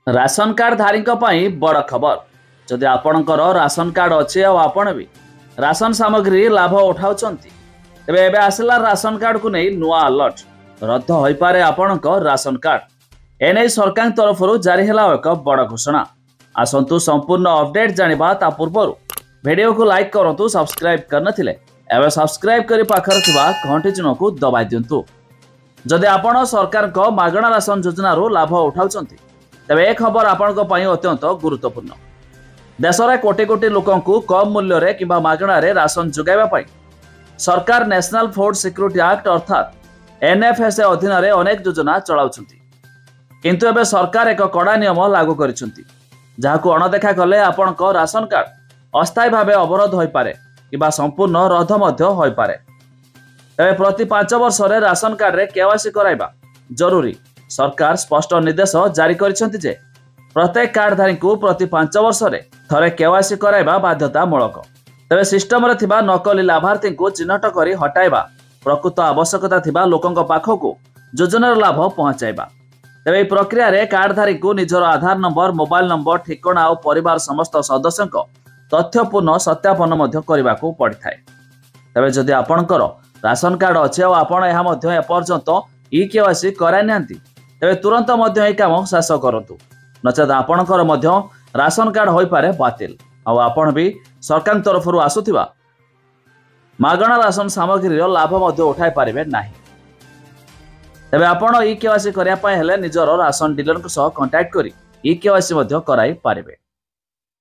Ration card धारी बड़ खबर। जदि आपणकर राशन कार्ड अच्छे आपण भी राशन सामग्री लाभ उठाऊ तेबे एबे आसला राशन कार्ड को नहीं नुआ अलर्ट रद्द हो पारे आपणक राशन कार्ड। एने सरकार तरफ जारी है एक बड़ घोषणा। आसतु संपूर्ण अपडेट जानिबा ता पूर्व वीडियो को लाइक करंतु, सब्सक्राइब करनथिले एबे सब्सक्राइब करी पाखर थिबा घंटी चिन्ह को दबाई दियंतु। जदि आपण सरकार को मागणा राशन योजना रो लाभ उठाउ तेबे एक खबर आपणक पई अत्यंत गुरुत्वपूर्ण। देश में कोटी कोटी लोकंकु कम मूल्य रे किबा मागणा रे राशन जोगाइबा पई सरकार नेशनल फूड सिक्योरिटी एक्ट अर्थात एनएफएसए अधीन रे अनेक योजना चलाउछंती। किंतु एबे सरकार एक कड़ा नियम लागू करिसंती, जाहाकु अणदेखा कले आपणक राशन कार्ड अस्थायी भावे अवरोध होई पारे किबा संपूर्ण रद्द मध्य होई पारे। तेबे प्रति 5 वर्ष रे राशन कार्ड रे केवाईसी कराइबा जरूरी। सरकार स्पष्ट निर्देश जारी करिसंती जे प्रत्येक कार्डधारी को प्रति 5 वर्ष रे थरे केवाईसी कराइबा बाध्यतामूलक। तेबे सिस्टम रे थिबा नकली लाभार्थी को चिन्हट करी हटाइबा, प्रकृत आवश्यकता थिबा लोकंक पाखकु योजनार लाभ पहुंचाइबा। तेबे प्रक्रिया रे कार्डधारी को निजर आधार नंबर, मोबाइल नंबर, ठिकाना और परिवार समस्त सदस्यक तथ्यपूर्ण सत्यापन मध्य करने को पड़ी थाए। तेबे जदि आपणकर राशन कार्ड अच्छे और आपण एहा मध्य एपर्यंत केवाईसी कराई नांती तेबे तुरंत मध्य एही काम शेष करंतु, नचेत आपणकर मध्य राशन कार्ड होई पारे बातिल और आपण भी सरकार तरफ आसुथिबा मागणा राशन सामग्री लाभ मध्य उठाई पारिबे नाही। तेबे आपण केवाईसी करिया पय हेले निजर राशन डीलर को सह कांटेक्ट करी केवाईसी मध्य कराई पारिबे।